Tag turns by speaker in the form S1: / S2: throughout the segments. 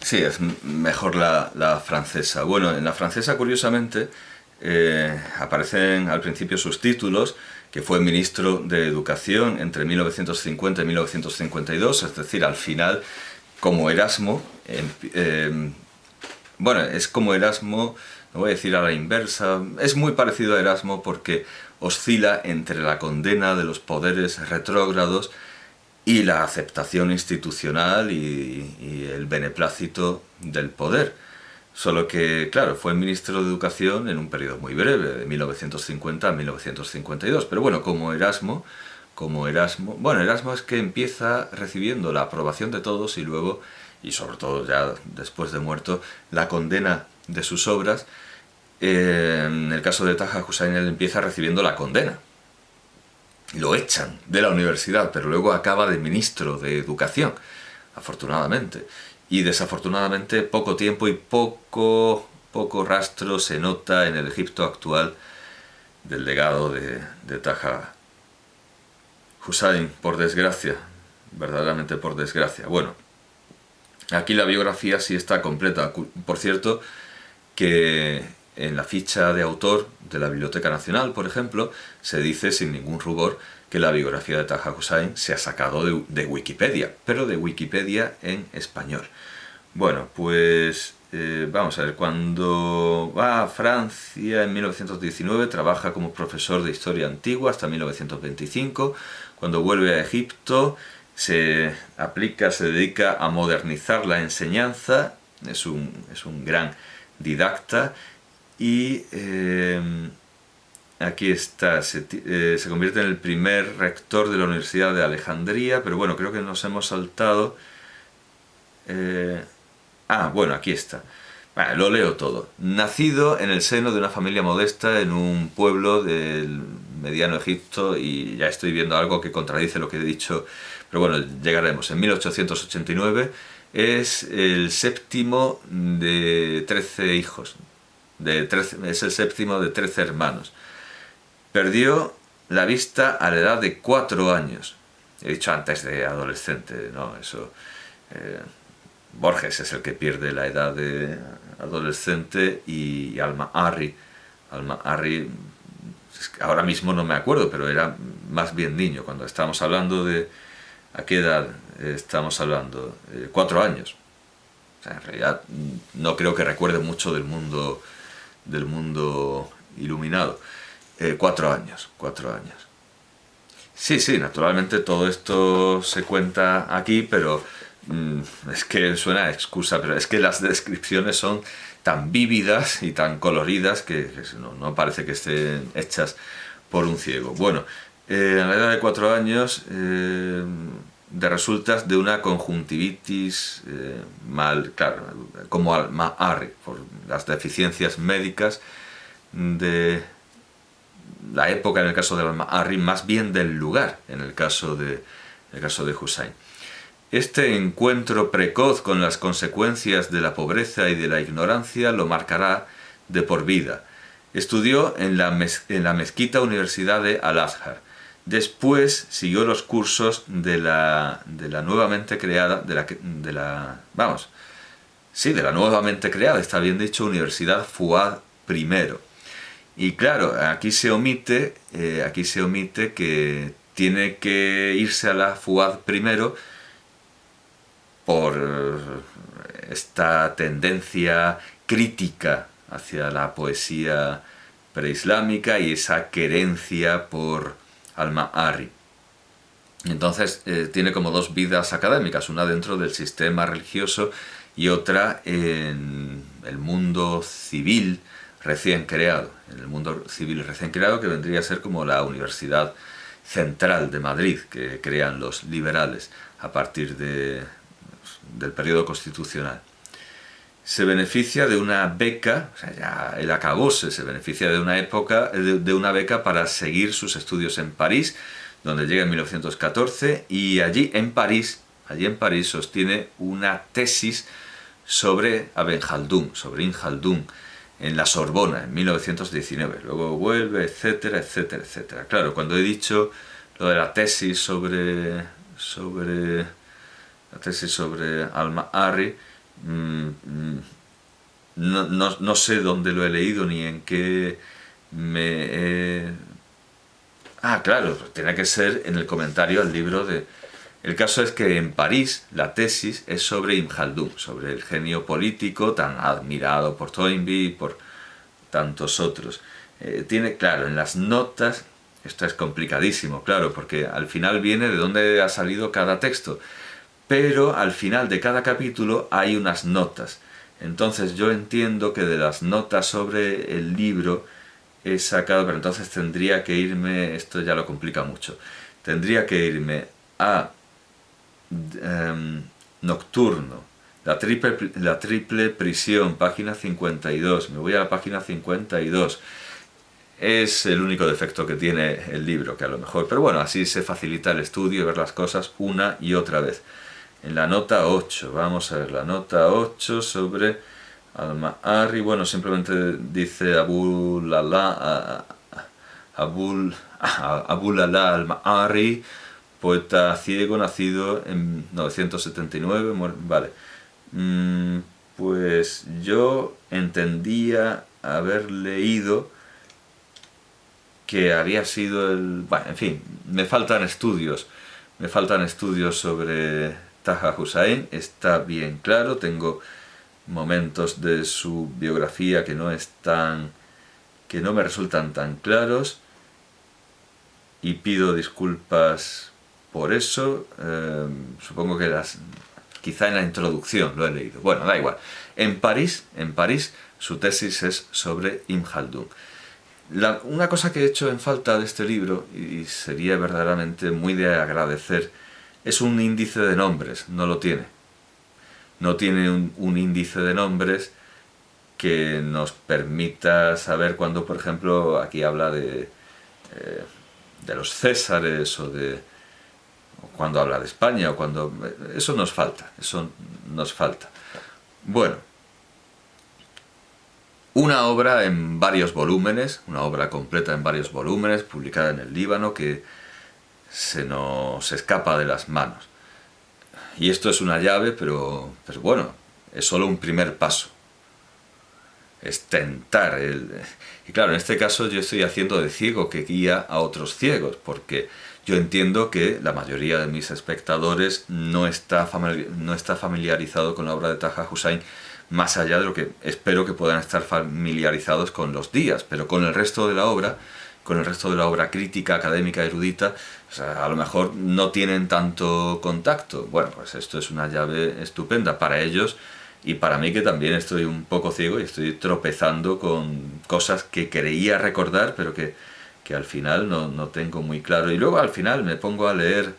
S1: Sí, es mejor la francesa. Bueno, en la francesa, curiosamente, aparecen al principio sus títulos, que fue ministro de Educación entre 1950 y 1952, es decir, al final, como Erasmo, bueno, es como Erasmo, no voy a decir a la inversa, es muy parecido a Erasmo porque oscila entre la condena de los poderes retrógrados y la aceptación institucional y el beneplácito del poder. Solo que, claro, fue ministro de Educación en un periodo muy breve, de 1950 a 1952. Pero bueno, bueno, Erasmo es que empieza recibiendo la aprobación de todos y luego, y sobre todo ya después de muerto, la condena de sus obras. En el caso de Taha Hussein, él empieza recibiendo la condena. Lo echan de la universidad, pero luego acaba de ministro de Educación, afortunadamente. Y desafortunadamente poco tiempo y poco rastro se nota en el Egipto actual del legado de Taha Hussein, por desgracia, verdaderamente por desgracia. Bueno, aquí la biografía sí está completa. Por cierto, que en la ficha de autor de la Biblioteca Nacional, por ejemplo, se dice sin ningún rubor que la biografía de Taha Hussein se ha sacado de Wikipedia, pero de Wikipedia en español. Bueno, pues vamos a ver, cuando va a Francia en 1919 trabaja como profesor de historia antigua hasta 1925. Cuando vuelve a Egipto se dedica a modernizar la enseñanza, es un gran didacta y aquí está, se convierte en el primer rector de la Universidad de Alejandría, pero bueno, creo que nos hemos saltado. Bueno, aquí está. Vale, lo leo todo. Nacido en el seno de una familia modesta en un pueblo del mediano Egipto, y ya estoy viendo algo que contradice lo que he dicho, pero bueno, llegaremos. En 1889 es el séptimo de 13 hijos, es el séptimo de 13 hermanos. Perdió la vista a la edad de 4 años. He dicho antes de adolescente, ¿no? Eso... Borges es el que pierde la edad de adolescente y Alma-Arri, ahora mismo no me acuerdo, pero era más bien niño. Cuando estábamos hablando de... ¿A qué edad estamos hablando? 4 años. O sea, en realidad no creo que recuerde mucho del mundo iluminado. 4 años, 4 años. Sí, sí, naturalmente todo esto se cuenta aquí, pero es que suena a excusa, pero es que las descripciones son tan vívidas y tan coloridas que no parece que estén hechas por un ciego. Bueno, a la edad de 4 años de resultas de una conjuntivitis claro, como Alma-Arri, por las deficiencias médicas de la época en el caso de Alma-Arri, más bien del lugar en el caso de Hussein. Este encuentro precoz con las consecuencias de la pobreza y de la ignorancia lo marcará de por vida. Estudió en la mezquita Universidad de Al-Azhar. Después siguió los cursos de la nuevamente creada, de la nuevamente creada, está bien dicho, Universidad Fuad I. Y claro, aquí se omite que tiene que irse a la Fuad primero por esta tendencia crítica hacia la poesía preislámica y esa querencia por Alma-Arri. Entonces tiene como dos vidas académicas, una dentro del sistema religioso y otra en el mundo civil recién creado, que vendría a ser como la Universidad Central de Madrid, que crean los liberales a partir del periodo constitucional. Se beneficia de una beca, o sea, ya el acabose, se beneficia de una beca para seguir sus estudios en París, donde llega en 1914, y allí en París sostiene una tesis sobre Ibn Khaldun, en la Sorbona, en 1919. Luego vuelve, etcétera, etcétera, etcétera. Claro, cuando he dicho lo de la tesis sobre Alma-Arri, Mm, mm, no sé dónde lo he leído ni en qué me he... Ah, claro, pues tiene que ser en el comentario al libro de... El caso es que en París la tesis es sobre Ibn Khaldun, sobre el genio político tan admirado por Toynbee y por tantos otros. Tiene, claro, en las notas, esto es complicadísimo, claro, porque al final viene de dónde ha salido cada texto, pero al final de cada capítulo hay unas notas. Entonces yo entiendo que de las notas sobre el libro he sacado, pero entonces tendría que irme, esto ya lo complica mucho, tendría que irme a Nocturno, la triple prisión, página 52, me voy a la página 52. Es el único defecto que tiene el libro, que a lo mejor, pero bueno, así se facilita el estudio y ver las cosas una y otra vez. En la nota 8, vamos a ver la nota 8 sobre Al-Ma'arri, bueno, simplemente dice Abu Lala Al-Ma'arri, poeta ciego, nacido en 979, vale. Pues yo entendía haber leído que había sido el... Bueno, en fin, me faltan estudios sobre Taha Hussain, está bien claro, tengo momentos de su biografía que no me resultan tan claros y pido disculpas por eso, supongo que quizá en la introducción lo he leído, bueno, da igual. En París, su tesis es sobre Ibn Khaldun. Una cosa que he hecho en falta de este libro, y sería verdaderamente muy de agradecer, es un índice de nombres, no lo tiene. No tiene un índice de nombres que nos permita saber cuando, por ejemplo, aquí habla de los Césares o cuando habla de España, o cuando... Eso nos falta. Bueno, una obra en varios volúmenes, una obra completa en varios volúmenes, publicada en el Líbano, que se nos escapa de las manos. Y esto es una llave, pero bueno, es solo un primer paso. Es tentar. Y claro, en este caso yo estoy haciendo de ciego que guía a otros ciegos, porque yo entiendo que la mayoría de mis espectadores no está familiarizado con la obra de Taha Hussain, más allá de lo que espero que puedan estar familiarizados con los días, pero con el resto de la obra, crítica, académica, erudita, o sea, a lo mejor no tienen tanto contacto. Bueno, pues esto es una llave estupenda para ellos y para mí, que también estoy un poco ciego y estoy tropezando con cosas que creía recordar, pero que al final no tengo muy claro. Y luego al final me pongo a leer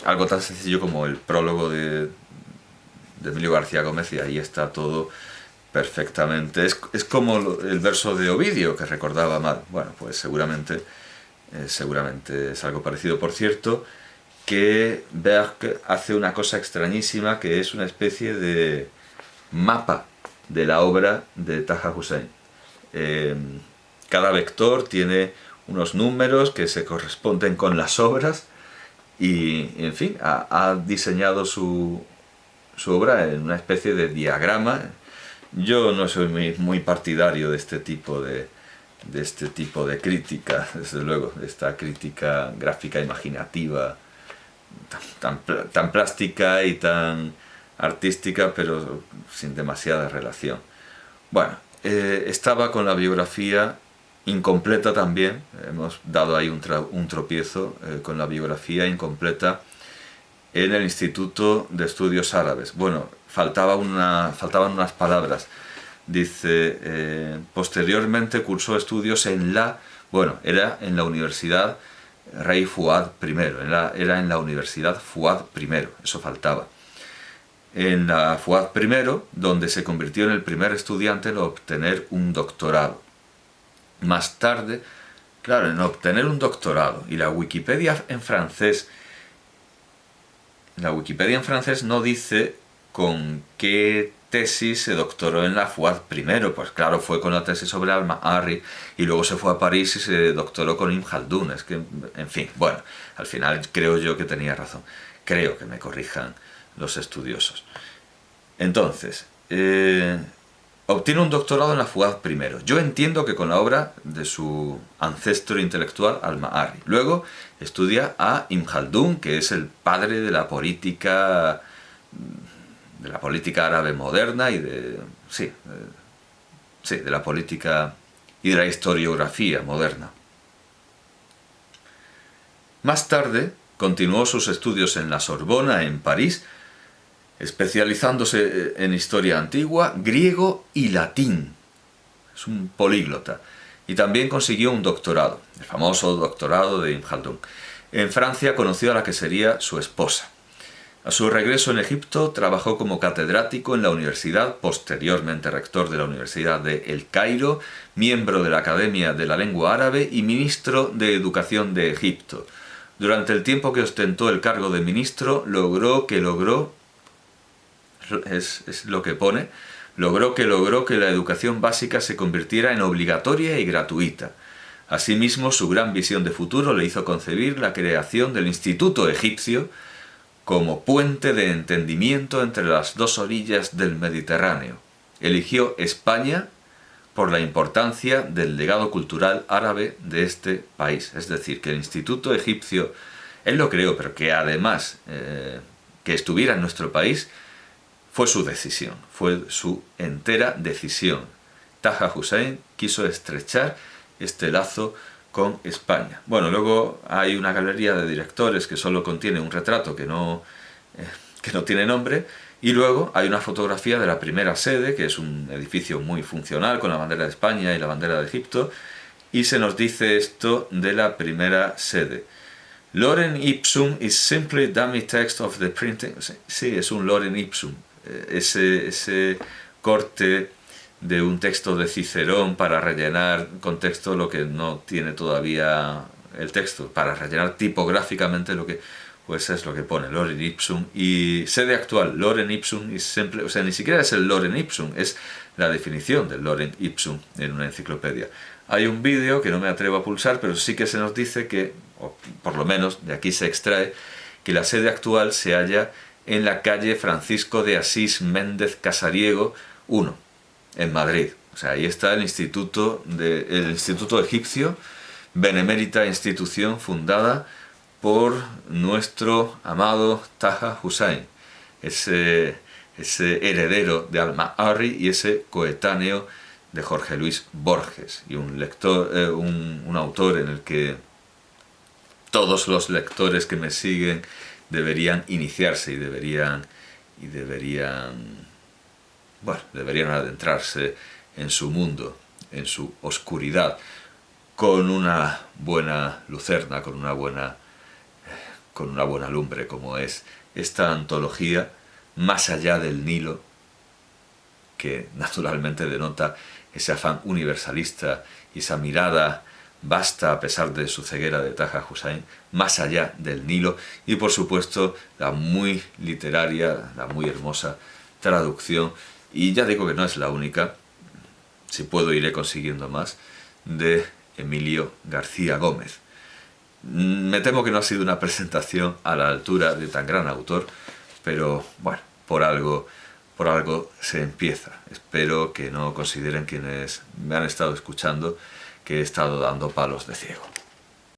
S1: algo tan sencillo como el prólogo de Emilio García Gómez, y ahí está todo perfectamente. Es como el verso de Ovidio, que recordaba mal. Bueno, pues seguramente es algo parecido. Por cierto, que Berg hace una cosa extrañísima, que es una especie de mapa de la obra de Taha Hussain. Cada vector tiene unos números que se corresponden con las obras y, en fin, ha diseñado su obra en una especie de diagrama. Yo no soy muy partidario de este tipo de crítica, desde luego, de esta crítica gráfica imaginativa tan plástica y tan artística, pero sin demasiada relación. Bueno, estaba con la biografía incompleta también, hemos dado ahí un tropiezo con la biografía incompleta en el Instituto de Estudios Árabes. Bueno, faltaban unas palabras. Dice, posteriormente cursó estudios era en la Universidad Rey Fuad I, era en la Universidad Fuad I, eso faltaba. En la Fuad I, donde se convirtió en el primer estudiante en obtener un doctorado. Más tarde, claro, en obtener un doctorado, y la Wikipedia en francés no dice con qué tesis se doctoró en la Fuad I, pues claro, fue con la tesis sobre Al-Ma'arri y luego se fue a París y se doctoró con Ibn Khaldun. Es que, en fin, bueno, al final creo yo que tenía razón. Creo que me corrijan los estudiosos. Entonces, obtiene un doctorado en la Fuad primero. Yo entiendo que con la obra de su ancestro intelectual, Al-Ma'arri. Luego estudia a Ibn Khaldun, que es el padre de la política árabe moderna y de la política y de la historiografía moderna. Más tarde continuó sus estudios en la Sorbona, en París, especializándose en historia antigua, griego y latín. Es un políglota. Y también consiguió un doctorado, el famoso doctorado de Ibn Khaldun. En Francia conoció a la que sería su esposa. A su regreso en Egipto trabajó como catedrático en la universidad, posteriormente rector de la Universidad de El Cairo, miembro de la Academia de la Lengua Árabe y ministro de Educación de Egipto. Durante el tiempo que ostentó el cargo de ministro, logró que la educación básica se convirtiera en obligatoria y gratuita. Asimismo, su gran visión de futuro le hizo concebir la creación del Instituto Egipcio como puente de entendimiento entre las dos orillas del Mediterráneo. Eligió España por la importancia del legado cultural árabe de este país. Es decir, que el Instituto Egipcio, él lo creó, pero que además que estuviera en nuestro país, fue su decisión, fue su entera decisión. Taha Hussein quiso estrechar este lazo con España. Bueno, luego hay una galería de directores que solo contiene un retrato que no tiene nombre, y luego hay una fotografía de la primera sede, que es un edificio muy funcional con la bandera de España y la bandera de Egipto, y se nos dice esto de la primera sede. Lorem ipsum is simply dummy text of the printing. Sí, es un lorem ipsum, ese corte de un texto de Cicerón para rellenar con texto lo que no tiene todavía el texto, para rellenar tipográficamente lo que, pues es lo que pone lorem ipsum. Y sede actual, lorem ipsum is simple, o sea, ni siquiera es el lorem ipsum, es la definición del lorem ipsum en una enciclopedia. Hay un vídeo que no me atrevo a pulsar, pero sí que se nos dice que, o por lo menos de aquí se extrae, que la sede actual se halla en la calle Francisco de Asís Méndez Casariego 1, en Madrid. O sea, ahí está el Instituto Egipcio, benemérita institución fundada por nuestro amado Taha Hussein, ese heredero de Al-Ma'arri y ese coetáneo de Jorge Luis Borges, y un autor en el que todos los lectores que me siguen deberían iniciarse y deberían adentrarse en su mundo, en su oscuridad, con una buena lucerna, con una buena lumbre, como es esta antología Más allá del Nilo, que naturalmente denota ese afán universalista y esa mirada vasta a pesar de su ceguera de Taha Hussein, más allá del Nilo, y por supuesto la muy literaria, la muy hermosa traducción, y ya digo que no es la única, si puedo iré consiguiendo más, de Emilio García Gómez. Me temo que no ha sido una presentación a la altura de tan gran autor, pero bueno, por algo se empieza. Espero que no consideren quienes me han estado escuchando que he estado dando palos de ciego.